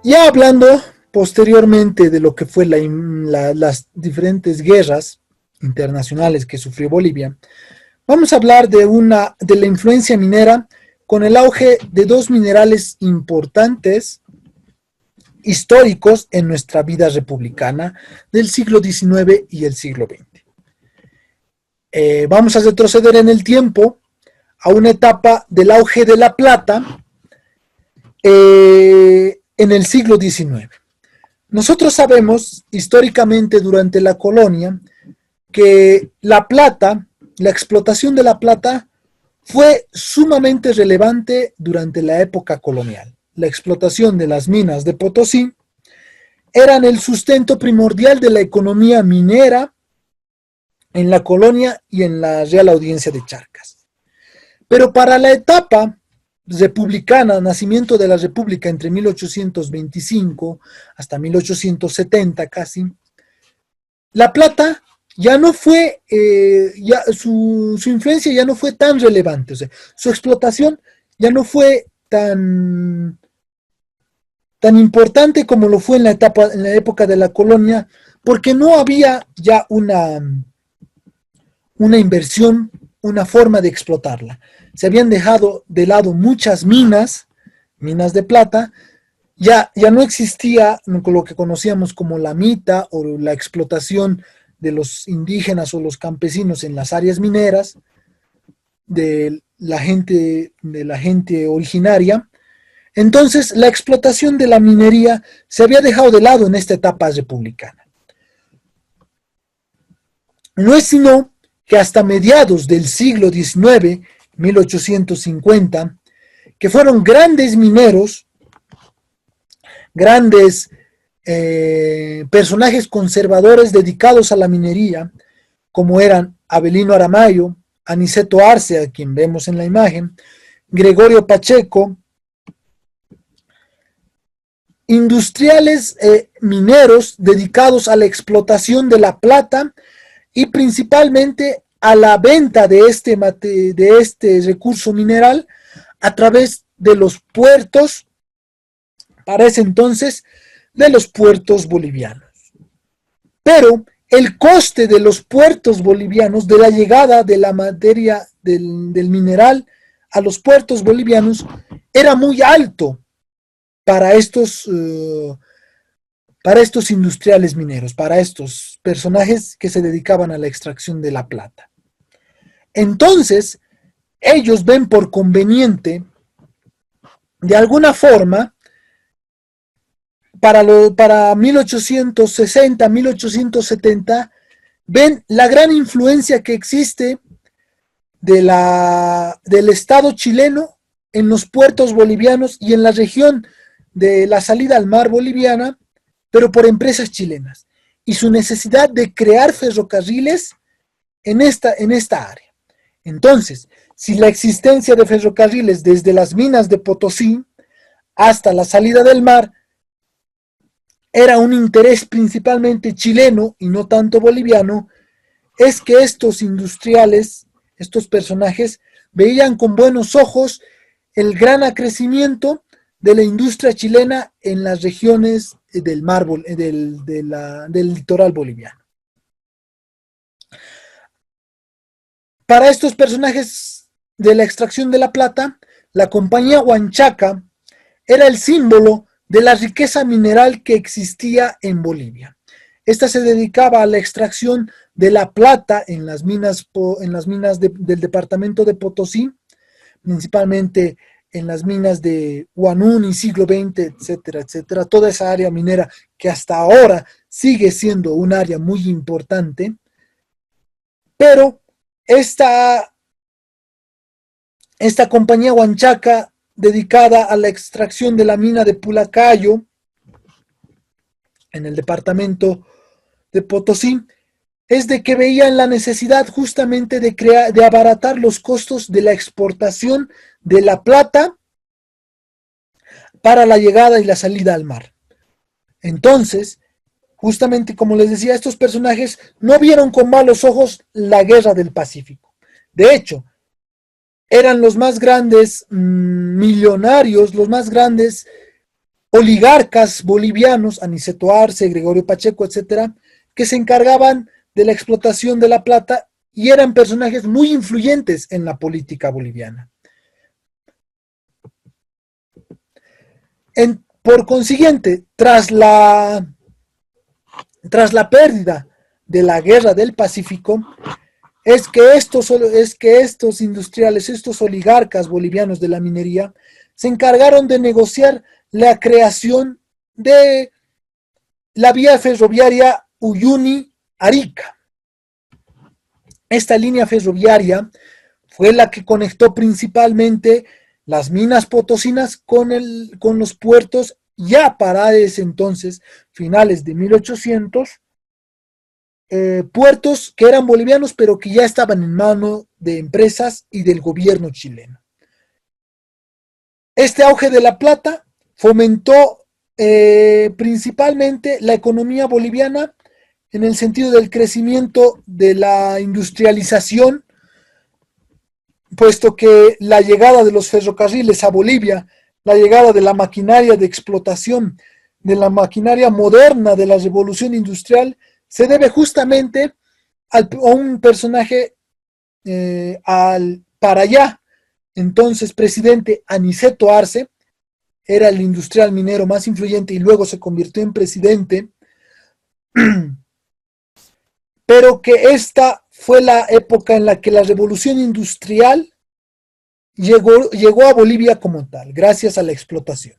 Ya hablando posteriormente de lo que fue las diferentes guerras internacionales que sufrió Bolivia, vamos a hablar de la influencia minera con el auge de dos minerales importantes históricos en nuestra vida republicana del siglo XIX y el siglo XX. Vamos a retroceder en el tiempo a una etapa del auge de la plata en el siglo XIX. Nosotros sabemos históricamente durante la colonia que la plata, la explotación de la plata fue sumamente relevante durante la época colonial. La explotación de las minas de Potosí eran el sustento primordial de la economía minera en la colonia y en la Real Audiencia de Charcas. Pero para la etapa republicana, nacimiento de la República entre 1825 hasta 1870 casi, la plata ya no fue, su influencia ya no fue tan relevante, o sea, su explotación ya no fue tan importante como lo fue en la época de la colonia, porque no había ya una inversión, una forma de explotarla. Se habían dejado de lado muchas minas de plata, ya no existía lo que conocíamos como la mita o la explotación de los indígenas o los campesinos en las áreas mineras de la gente originaria. Entonces, la explotación de la minería se había dejado de lado en esta etapa republicana. No es sino que hasta mediados del siglo XIX, 1850, que fueron grandes mineros, grandes personajes conservadores dedicados a la minería, como eran Avelino Aramayo, Aniceto Arce, a quien vemos en la imagen, Gregorio Pacheco, industriales mineros dedicados a la explotación de la plata y principalmente a la venta de este recurso mineral a través de los puertos, para ese entonces, de los puertos bolivianos. Pero el coste de los puertos bolivianos, de la llegada de la materia del mineral a los puertos bolivianos, era muy alto para estos industriales mineros, para estos personajes que se dedicaban a la extracción de la plata. Entonces, ellos ven por conveniente, de alguna forma, para 1860, 1870, ven la gran influencia que existe del Estado chileno en los puertos bolivianos y en la región de la salida al mar boliviana, pero por empresas chilenas, y su necesidad de crear ferrocarriles en esta área. Entonces, si la existencia de ferrocarriles desde las minas de Potosí hasta la salida del mar era un interés principalmente chileno y no tanto boliviano, es que estos industriales, estos personajes, veían con buenos ojos el gran acrecimiento de la industria chilena en las regiones del mar, del litoral boliviano. Para estos personajes de la extracción de la plata, la compañía Huanchaca era el símbolo de la riqueza mineral que existía en Bolivia. Esta se dedicaba a la extracción de la plata en las minas del departamento de Potosí, principalmente en las minas de Huanuni, siglo XX, etcétera, etcétera, toda esa área minera que hasta ahora sigue siendo un área muy importante, pero esta compañía Huanchaca dedicada a la extracción de la mina de Pulacayo en el departamento de Potosí, es de que veían la necesidad justamente de abaratar los costos de la exportación de la plata para la llegada y la salida al mar. Entonces, justamente como les decía, estos personajes no vieron con malos ojos la guerra del Pacífico. De hecho, eran los más grandes millonarios, los más grandes oligarcas bolivianos, Aniceto Arce, Gregorio Pacheco, etcétera, que se encargaban de la explotación de la plata y eran personajes muy influyentes en la política boliviana. Por consiguiente, tras la pérdida de la Guerra del Pacífico, es que estos industriales, estos oligarcas bolivianos de la minería, se encargaron de negociar la creación de la vía ferroviaria Uyuni-Arica. Esta línea ferroviaria fue la que conectó principalmente las minas potosinas con los puertos ya para ese entonces, finales de 1800, puertos que eran bolivianos pero que ya estaban en manos de empresas y del gobierno chileno. Este auge de la plata fomentó principalmente la economía boliviana en el sentido del crecimiento de la industrialización, puesto que la llegada de los ferrocarriles a Bolivia, la llegada de la maquinaria de explotación, de la maquinaria moderna de la revolución industrial, se debe justamente a un personaje, para allá, entonces presidente Aniceto Arce, era el industrial minero más influyente y luego se convirtió en presidente, pero que esta fue la época en la que la revolución industrial llegó a Bolivia como tal, gracias a la explotación.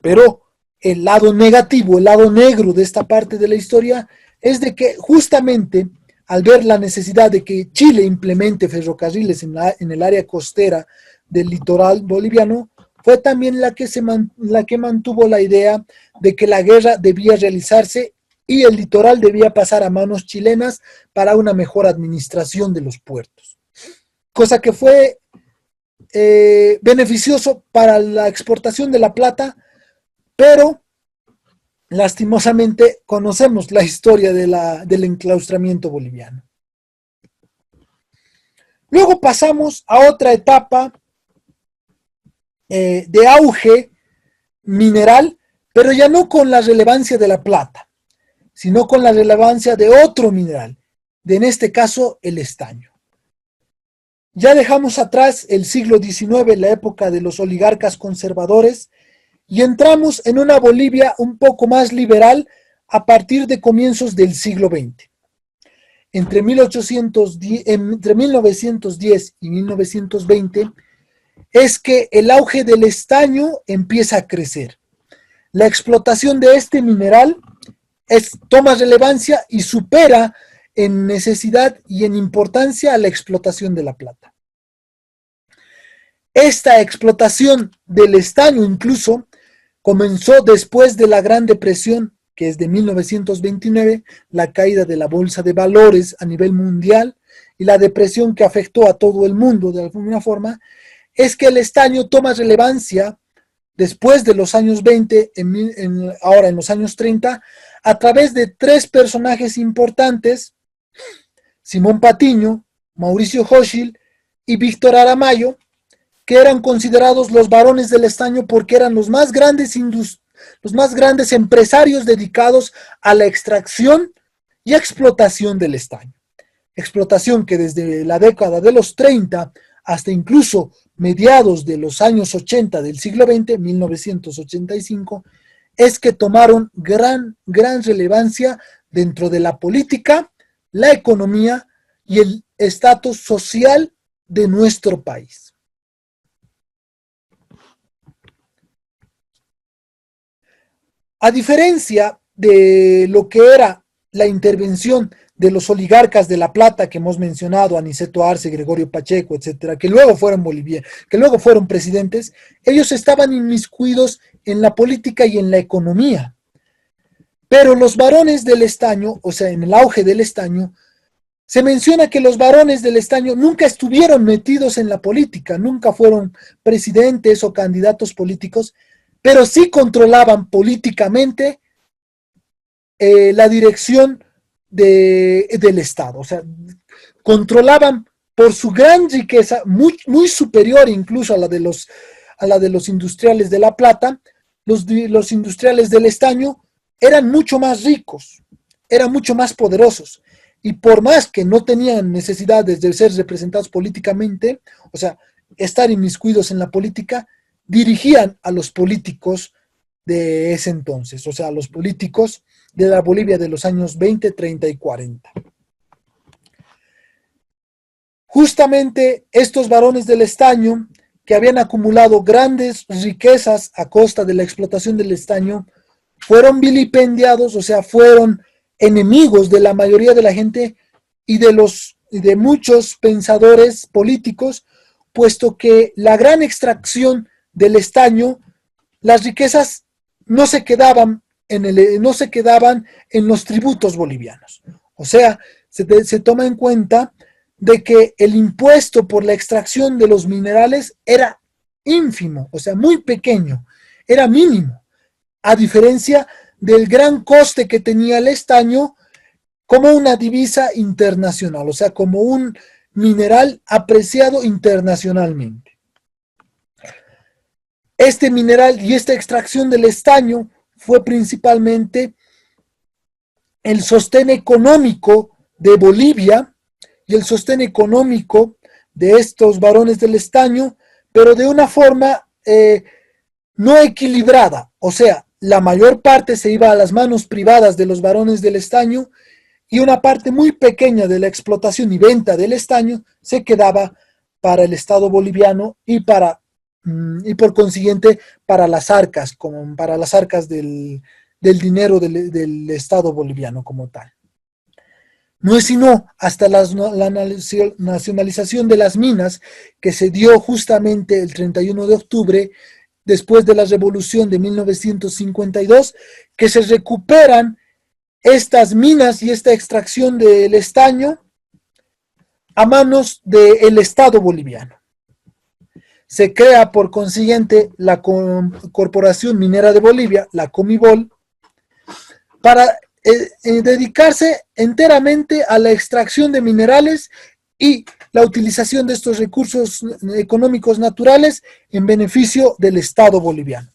Pero el lado negativo, el lado negro de esta parte de la historia es de que justamente al ver la necesidad de que Chile implemente ferrocarriles en el área costera del litoral boliviano, fue también la que mantuvo la idea de que la guerra debía realizarse y el litoral debía pasar a manos chilenas para una mejor administración de los puertos. Cosa que fue beneficioso para la exportación de la plata, pero lastimosamente conocemos la historia del enclaustramiento boliviano. Luego pasamos a otra etapa de auge mineral, pero ya no con la relevancia de la plata, sino con la relevancia de otro mineral, en este caso el estaño. Ya dejamos atrás el siglo XIX, la época de los oligarcas conservadores, y entramos en una Bolivia un poco más liberal a partir de comienzos del siglo XX. Entre 1910 y 1920 es que el auge del estaño empieza a crecer. La explotación de este mineral toma relevancia y supera en necesidad y en importancia a la explotación de la plata. Esta explotación del estaño incluso comenzó después de la Gran Depresión, que es de 1929, la caída de la bolsa de valores a nivel mundial y la depresión que afectó a todo el mundo de alguna forma, es que el estaño toma relevancia después de los años 20, ahora en los años 30, a través de tres personajes importantes, Simón Patiño, Mauricio Hochschild y Víctor Aramayo, que eran considerados los varones del estaño porque eran los más grandes empresarios dedicados a la extracción y explotación del estaño. Explotación que desde la década de los 30 hasta incluso mediados de los años 80 del siglo XX, 1985, es que tomaron gran relevancia dentro de la política, la economía y el estatus social de nuestro país. A diferencia de lo que era la intervención de los oligarcas de La Plata que hemos mencionado, Aniceto Arce, Gregorio Pacheco, etcétera, que luego fueron presidentes, ellos estaban inmiscuidos en la política y en la economía. Pero los varones del estaño, o sea, en el auge del estaño, se menciona que los varones del estaño nunca estuvieron metidos en la política, nunca fueron presidentes o candidatos políticos, pero sí controlaban políticamente la dirección del Estado. O sea, controlaban por su gran riqueza, muy superior incluso a la de los industriales de La Plata, los industriales del estaño eran mucho más ricos, eran mucho más poderosos, y por más que no tenían necesidades de ser representados políticamente, o sea, estar inmiscuidos en la política, dirigían a los políticos de ese entonces, o sea, a los políticos de la Bolivia de los años 20, 30 y 40. Justamente estos varones del estaño, que habían acumulado grandes riquezas a costa de la explotación del estaño, fueron vilipendiados, o sea, fueron enemigos de la mayoría de la gente y de muchos pensadores políticos, puesto que la gran extracción del estaño, las riquezas no se quedaban en los tributos bolivianos. O sea, se toma en cuenta de que el impuesto por la extracción de los minerales era ínfimo, o sea, muy pequeño, era mínimo, a diferencia del gran coste que tenía el estaño como una divisa internacional, o sea, como un mineral apreciado internacionalmente. Este mineral y esta extracción del estaño fue principalmente el sostén económico de Bolivia y el sostén económico de estos varones del estaño, pero de una forma no equilibrada, o sea, la mayor parte se iba a las manos privadas de los varones del estaño y una parte muy pequeña de la explotación y venta del estaño se quedaba para el Estado boliviano y por consiguiente para las arcas, como para las arcas del dinero del Estado boliviano como tal. No es sino hasta la nacionalización de las minas, que se dio justamente el 31 de octubre, después de la revolución de 1952, que se recuperan estas minas y esta extracción del estaño a manos del Estado boliviano. Se crea por consiguiente la Corporación Minera de Bolivia, la Comibol, para dedicarse enteramente a la extracción de minerales y la utilización de estos recursos económicos naturales en beneficio del Estado boliviano.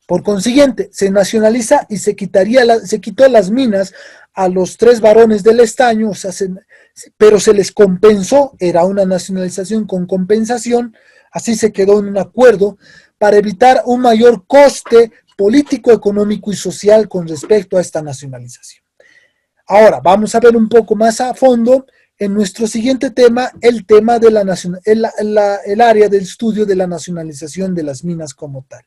Por consiguiente, se nacionaliza y se quitó las minas a los 3 varones del estaño, o sea, pero se les compensó, era una nacionalización con compensación, así se quedó en un acuerdo para evitar un mayor coste político, económico y social con respecto a esta nacionalización. Ahora, vamos a ver un poco más a fondo en nuestro siguiente tema, el tema de el área del estudio de la nacionalización de las minas como tal.